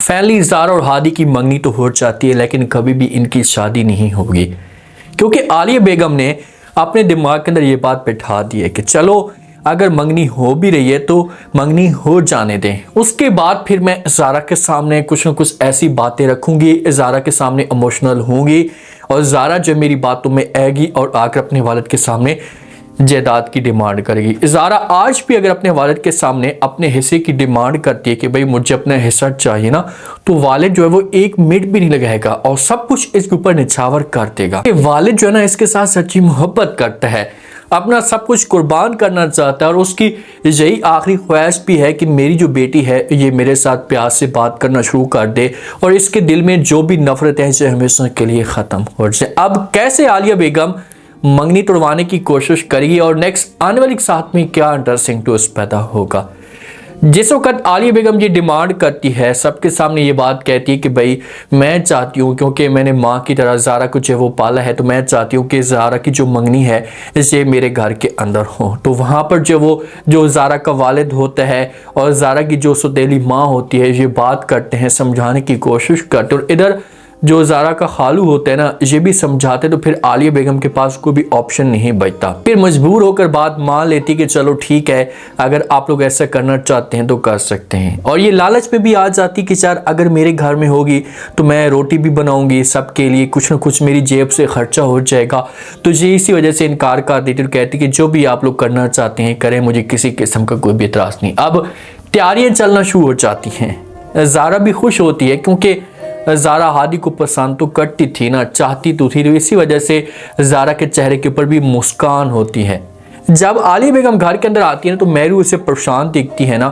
फैली ज़ारा और हादी की मंगनी तो हो जाती है, लेकिन कभी भी इनकी शादी नहीं होगी, क्योंकि आलिया बेगम ने अपने दिमाग के अंदर ये बात बिठा दी है कि चलो अगर मंगनी हो भी रही है तो मंगनी हो जाने दें। उसके बाद फिर मैं ज़ारा के सामने कुछ ना कुछ ऐसी बातें रखूंगी, ज़ारा के सामने इमोशनल होंगी और ज़ारा जब मेरी बातों में आएगी और आकर अपने वालिद के सामने जायदाद की डिमांड करेगी। ज़ारा आज भी अगर अपने वालिद के सामने अपने हिस्से की डिमांड करती है कि भाई मुझे अपना हिस्सा चाहिए ना, तो वालिद जो है वो एक मिनट भी नहीं लगाएगा और सब कुछ इसके ऊपर निछावर कर देगा। वालिद जो है ना इसके साथ सच्ची मोहब्बत करता है, अपना सब कुछ कुर्बान करना चाहता है और उसकी यही आखिरी ख्वाहिश भी है कि मेरी जो बेटी है ये मेरे साथ प्यार से बात करना शुरू कर दे और इसके दिल में जो भी नफरत है इसे हमेशा के लिए ख़त्म हो जाए। अब कैसे आलिया बेगम मंगनी तोड़वाने की कोशिश करेगी और नेक्स्ट आने वाली साथ में क्या इंटरेस्टिंग ट्विस्ट पैदा होगा। जिस वक्त आलिया बेगम ये डिमांड करती है, सबके सामने ये बात कहती है कि भाई मैं चाहती हूँ, क्योंकि मैंने माँ की तरह ज़ारा को जो वो पाला है, तो मैं चाहती हूँ कि ज़ारा की जो मंगनी है इसे मेरे घर के अंदर हो। तो वहाँ पर जो ज़ारा का वालिद होता है और ज़ारा की जो सौतेली माँ होती है ये बात करते हैं, समझाने की कोशिश करते, और इधर जो ज़ारा का खालू होता है ना ये भी समझाते, तो फिर आलिया बेगम के पास कोई भी ऑप्शन नहीं बचता। फिर मजबूर होकर बात मान लेती कि चलो ठीक है, अगर आप लोग ऐसा करना चाहते हैं तो कर सकते हैं। और ये लालच में भी आ जाती कि यार अगर मेरे घर में होगी तो मैं रोटी भी बनाऊंगी, सबके लिए कुछ ना कुछ मेरी जेब से खर्चा हो जाएगा। तो ये इसी वजह से इनकार कर देती और कहती कि जो भी आप लोग करना चाहते हैं करें, मुझे किसी किस्म का कोई भी एतराज़ नहीं। अब तैयारियाँ चलना शुरू हो जाती हैं। ज़ारा भी खुश होती है क्योंकि ज़ारा हादी को पसंद तो करती थी ना, चाहती तो थी, तो इसी वजह से ज़ारा के चेहरे के ऊपर भी मुस्कान होती है। जब आलिया बेगम घर के अंदर आती है ना तो मेहरू उसे परेशान दिखती है ना,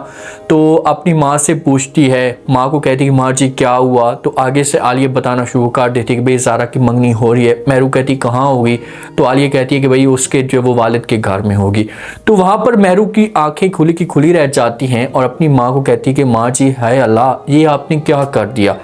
तो अपनी माँ से पूछती है, माँ को कहती है कि माँ जी क्या हुआ, तो आगे से आलिया बताना शुरू कर देती है कि भाई ज़ारा की मंगनी हो रही है। मेहरू कहती कहाँ होगी, तो आलिया कहती है कि भाई उसके जो वो वालिद के घर में होगी। तो वहाँ पर मेहरू की आंखें खुली की खुली रह जाती हैं और अपनी माँ को कहती है कि माँ जी हाय अल्लाह ये आपने क्या कर दिया।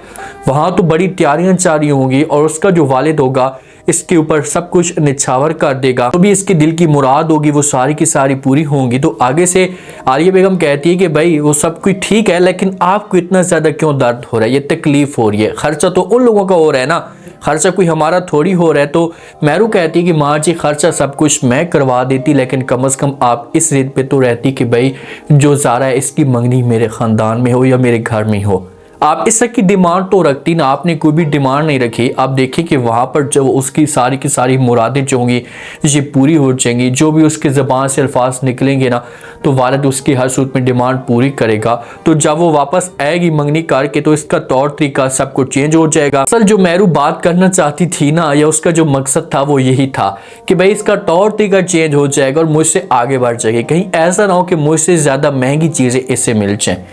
वहाँ तो बड़ी तैयारियाँ चल रही होंगी और उसका जो वालिद होगा इसके ऊपर सब कुछ निछावर कर देगा, तो भी इसके दिल की मुराद होगी वो सारी की सारी पूरी होंगी। तो आगे से आलिया बेगम कहती है कि भाई वो सब कुछ ठीक है, लेकिन आपको इतना ज़्यादा क्यों दर्द हो रहा है, ये तकलीफ़ हो रही है, खर्चा तो उन लोगों का हो रहा है ना, खर्चा कोई हमारा थोड़ी हो रहा है। तो मेहरू कहती है कि माँ जी खर्चा सब कुछ मैं करवा देती, लेकिन कम से कम आप इस जिद पे तो रहती कि भाई जो ज़ारा है इसकी मंगनी मेरे ख़ानदान में हो या मेरे घर में हो। आप इस की डिमांड तो रखती ना, आपने कोई भी डिमांड नहीं रखी। आप देखिए कि वहाँ पर जब उसकी सारी की सारी मुरादें जो होंगी ये पूरी हो जाएंगी, जो भी उसके ज़बान से अल्फाज निकलेंगे ना तो वालिद उसकी हर सूरत में डिमांड पूरी करेगा। तो जब वो वापस आएगी मंगनी करके तो इसका तौर तरीका सब कुछ चेंज हो जाएगा। असल जो मेहरू बात करना चाहती थी ना, या उसका जो मकसद था वो यही था कि भाई इसका तौर तरीका चेंज हो जाएगा और मुझसे आगे बढ़ जाएगी, कहीं ऐसा ना हो कि मुझसे ज़्यादा महंगी चीज़ें इससे मिल जाएँ।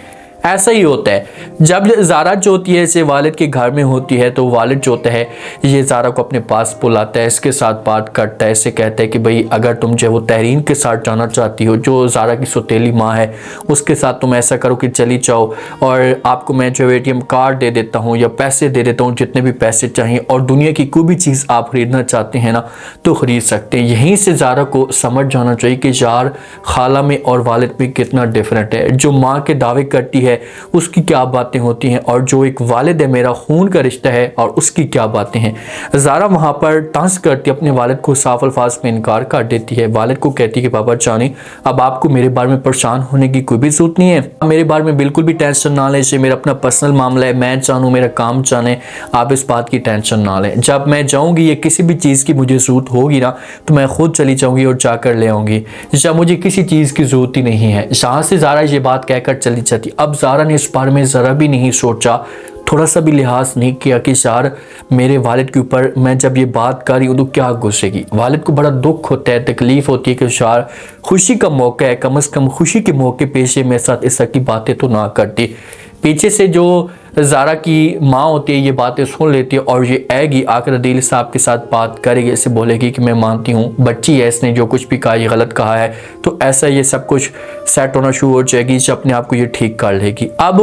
ऐसा ही होता है जब ज़ारा जो होती है इसे वालिद के घर में होती है, तो वालिद जो होता है ये ज़ारा को अपने पास बुलाता है, इसके साथ बात करता है, इससे कहता है कि भाई अगर तुम जो है वो तहरीन के साथ जाना चाहती हो, जो ज़ारा की सौतेली माँ है उसके साथ तुम ऐसा करो कि चली जाओ और आपको मैं जो ATM कार्ड दे देता हूँ या पैसे दे देता हूँ, जितने भी पैसे चाहिए, और दुनिया की कोई भी चीज़ आप ख़रीदना चाहते हैं ना तो ख़रीद सकते हैं। यहीं से ज़ारा को समझ जाना चाहिए कि यार खाला में और वालिद में कितना डिफरेंट है। जो माँ के दावे करती है उसकी क्या बातें होती हैं और जो एक वालिद है मेरा खून का रिश्ता है और उसकी क्या बातें हैं। ज़ारा वहाँ पर तंज करती अपने वालिद को साफ अल्फाज में इनकार कर देती है। वालिद को कहती है कि पापा जाने अब आपको मेरे बारे में परेशान होने की कोई भी ज़रूरत नहीं है, मेरे बारे में बिल्कुल भी टेंशन ना लें, ये मेरा अपना पर्सनल मामला है, मैं जानूँ मेरा काम जाने, आप इस बात की टेंशन ना लें। जब मैं जाऊँगी या किसी भी चीज़ की मुझे ज़रूरत होगी ना तो मैं खुद चली जाऊँगी और जाकर ले आऊँगी, जब मुझे किसी चीज़ की ज़रूरत ही नहीं है। जहाँ से ज़ारा ये बात कहकर चली जाती। अब ज़ारा ने इस बारे में ज़रा भी नहीं सोचा, थोड़ा सा भी लिहाज नहीं किया कि यार मेरे वालिद के ऊपर मैं जब ये बात कर रही हूँ तो क्या गुस्सेगी। वालिद को बड़ा दुख होता है, तकलीफ़ होती है कि यार खुशी का मौका है, कम से कम खुशी के मौके पे से मेरे साथ इस तरह की बातें तो ना करती। पीछे से जो ज़ारा की माँ होती है ये बातें सुन लेती है और ये आएगी आकर अदील साहब के साथ बात करेगी, इसे बोलेगी कि मैं मानती हूँ बच्ची है, इसने जो कुछ भी कहा ये गलत कहा है, तो ऐसा ये सब कुछ सेट होना शुरू हो जाएगी, जो अपने आप को ये ठीक कर लेगी। अब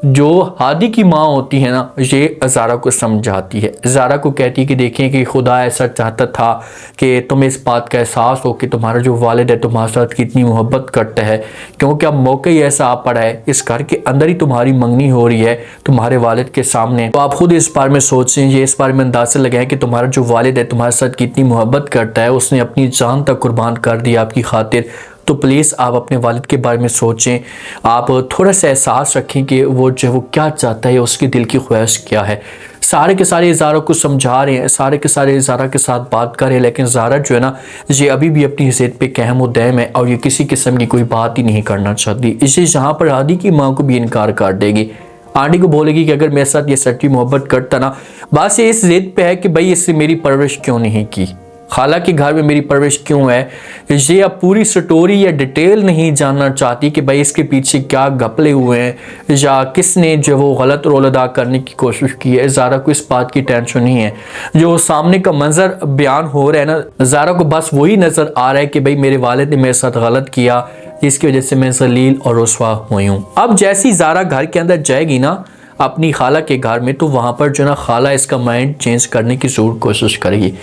जो हादी की माँ होती है ना, ये ज़ारा को समझाती है। ज़ारा को कहती है कि देखिए कि खुदा ऐसा चाहता था कि तुम्हें इस बात का एहसास हो कि तुम्हारा जो वालिद है तुम्हारे साथ कितनी मोहब्बत करता है, क्योंकि अब मौका ही ऐसा आ पड़ा है, इस घर के अंदर ही तुम्हारी मंगनी हो रही है तुम्हारे वालिद के सामने। तो आप खुद इस बारे में सोचें, ये इस बारे में अंदाज़ा लगाएं कि तुम्हारा जो वालिद है तुम्हारे साथ कितनी मोहब्बत करता है, उसने अपनी जान तक कुर्बान कर दी आपकी खातिर। तो प्लीज़ आप अपने वालिद के बारे में सोचें, आप थोड़ा सा एहसास रखें कि वो क्या चाहता है, उसके दिल की ख्वाहिश क्या है। सारे के सारे ज़ारा को समझा रहे हैं, सारे के सारे ज़ारा के साथ बात कर रहे हैं, लेकिन ज़ारा जो है ना, ये अभी भी अपनी हैसियत पे कहम और दैम है और ये किसी किस्म की कोई बात ही नहीं करना चाहती। इसी जहाँ पर हादी की माँ को भी इनकार कर देगी, आंटी को बोलेगी कि अगर मेरे साथ ये सच्ची मोहब्बत करता ना, बस ये इस जिद पे है कि भाई इससे मेरी परवरिश क्यों नहीं की, खाला के घर में मेरी परवरिश क्यों है। ये अब पूरी स्टोरी या डिटेल नहीं जानना चाहती कि भाई इसके पीछे क्या घपले हुए हैं या किसने जो वो गलत रोल अदा करने की कोशिश की है। ज़ारा को इस बात की टेंशन नहीं है, जो सामने का मंजर बयान हो रहा है ना, ज़ारा को बस वही नज़र आ रहा है कि भाई मेरे वालिद ने मेरे साथ गलत किया, जिसकी वजह से मैं जलील और रुसवा हुई हूँ। अब जैसी ज़ारा घर के अंदर जाएगी ना अपनी खाला के घर में, तो वहाँ पर जो ना खाला इसका माइंड चेंज करने की ज़रूर कोशिश करेगी।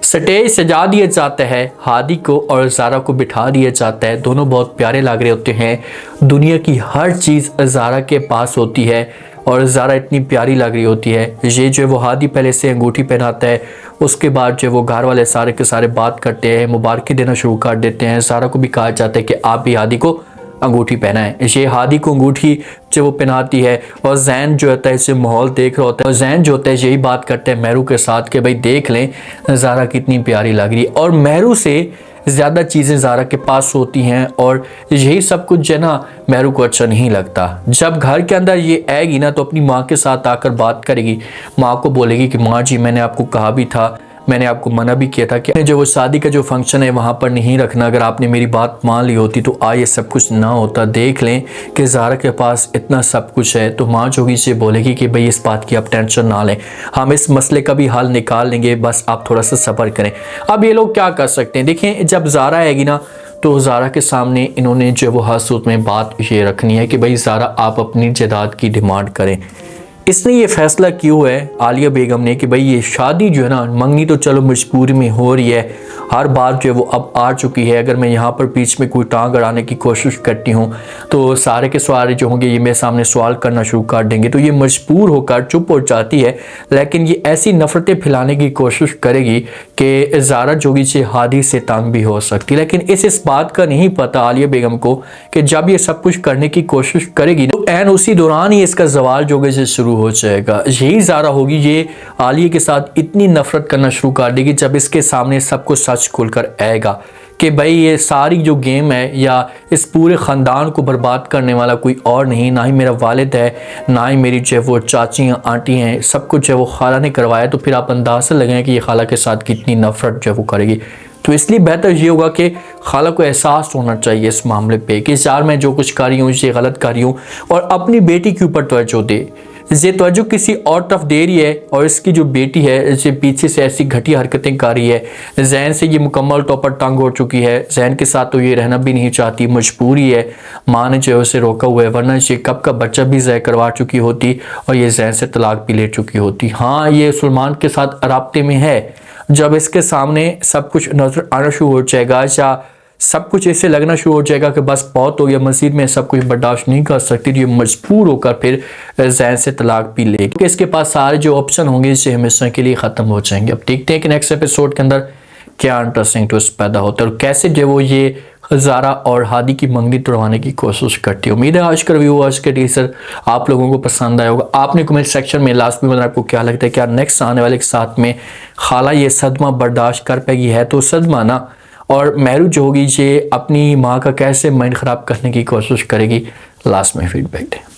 स्टेज सजा दिया जाता है, हादी को और ज़ारा को बिठा दिया जाता है, दोनों बहुत प्यारे लग रहे होते हैं। दुनिया की हर चीज़ ज़ारा के पास होती है और ज़ारा इतनी प्यारी लग रही होती है। ये जो वो हादी पहले से अंगूठी पहनाता है, उसके बाद जो वो घर वाले सारे के सारे बात करते हैं, मुबारकी देना शुरू कर देते हैं। ज़ारा को भी कहा जाता है कि आप भी हादी को अंगूठी पहना है। ये हादी को अंगूठी जो वो पहनाती है और जैन जो होता है इसे माहौल देख रहा होता है और जैन जो होता है यही बात करते हैं मेहरू के साथ कि भाई देख लें ज़ारा कितनी प्यारी लग रही है। और मेहरू से ज़्यादा चीज़ें ज़ारा के पास होती हैं और यही सब कुछ जो है ना मेहरू को अच्छा नहीं लगता। जब घर के अंदर ये आएगी ना तो अपनी माँ के साथ आकर बात करेगी, माँ को बोलेगी कि माँ जी मैंने आपको कहा भी था, मैंने आपको मना भी किया था कि जो वो शादी का जो फंक्शन है वहाँ पर नहीं रखना, अगर आपने मेरी बात मान ली होती तो आज ये सब कुछ ना होता। देख लें कि ज़ारा के पास इतना सब कुछ है। तो माँ जो से बोलेगी कि भाई इस बात की आप टेंशन ना लें, हम इस मसले का भी हल निकाल लेंगे, बस आप थोड़ा सा सब्र करें। अब ये लोग क्या कर सकते हैं, देखें जब ज़ारा आएगी ना तो ज़ारा के सामने इन्होंने जो वो हसूत में बात ये रखनी है कि भाई ज़ारा आप अपनी जायदाद की डिमांड करें। इसने ये फैसला क्यों है आलिया बेगम ने कि भाई ये शादी जो है ना, मंगनी तो चलो मजबूरी में हो रही है, हर बार जो है वो अब आ चुकी है, अगर मैं यहाँ पर बीच में कोई टांग अड़ाने की कोशिश करती हूँ तो सारे के सारे जो होंगे ये मेरे सामने सवाल करना शुरू कर देंगे। तो ये मजबूर होकर चुप हो जाती है, लेकिन ये ऐसी नफरतें फैलाने की कोशिश करेगी कि ज़ारा जोगी से हादी से तंग भी हो सकती है। लेकिन इस बात का नहीं पता आलिया बेगम को कि जब ये सब कुछ करने की कोशिश करेगी तो एन उसी दौरान ही इसका जवाल जोगे से शुरू हो जाएगा। यही ज़ारा होगी, ये आलिया के साथ इतनी नफरत करना शुरू कर देगी जब इसके सामने सब कुछ सच खुलकर आएगा कि भाई ये सारी जो गेम है या इस पूरे ख़ानदान को बर्बाद करने वाला कोई और नहीं, ना ही मेरा वालिद है, ना ही मेरी जो वो चाची आंटी हैं, सब कुछ जो वो खाला ने करवाया। तो फिर आप अंदाज़ा लगाएं कि ये खाला के साथ कितनी नफरत जो वो करेगी। तो इसलिए बेहतर ये होगा कि खाला को एहसास होना चाहिए इस मामले पे कि यार मैं जो कुछ कर रही हूँ ये गलत कर रही हूँ, और अपनी बेटी के ऊपर तवज्जो दे। ये तवज्जो किसी और तरफ दे रही है और इसकी जो बेटी है ये पीछे से ऐसी घटिया हरकतें कर रही है। जैन से ये मुकम्मल तौर पर तंग हो चुकी है, जैन के साथ तो ये रहना भी नहीं चाहती, मजबूरी है, माँ ने जो है उसे रोका हुआ है, वरना ये कब का बच्चा भी ज़ाय करवा चुकी होती और ये जैन से तलाक भी ले चुकी होती। हाँ, ये सलमान के साथ राब्ते में है, जब इसके सामने सब कुछ नजर आना शुरू हो जाएगा या सब कुछ ऐसे लगना शुरू हो जाएगा कि बस बहुत हो गया, मस्जिद में सब कुछ बर्दाश्त नहीं कर सकती, तो ये मजबूर होकर फिर जैन से तलाक भी लेगी, क्योंकि इसके पास सारे जो ऑप्शन होंगे इससे हमेशा के लिए ख़त्म हो जाएंगे। अब देखते हैं कि नेक्स्ट एपिसोड के अंदर क्या इंटरेस्टिंग ट्विस्ट पैदा होता है और कैसे जो वो ये ज़ारा और हादी की मंगनी तोड़वाने की कोशिश करती है। उम्मीद है आज का रिव्यू, आज के टीजर आप लोगों को पसंद आया होगा। आपने कमेंट सेक्शन में लास्ट में बताना आपको क्या लगता है, क्या नेक्स्ट आने वाले के साथ में खाला ये सदमा बर्दाश्त कर पाएगी, है तो सदमा ना, और मेहरू जो होगी ये अपनी माँ का कैसे माइंड ख़राब करने की कोशिश करेगी। लास्ट में फीडबैक दें।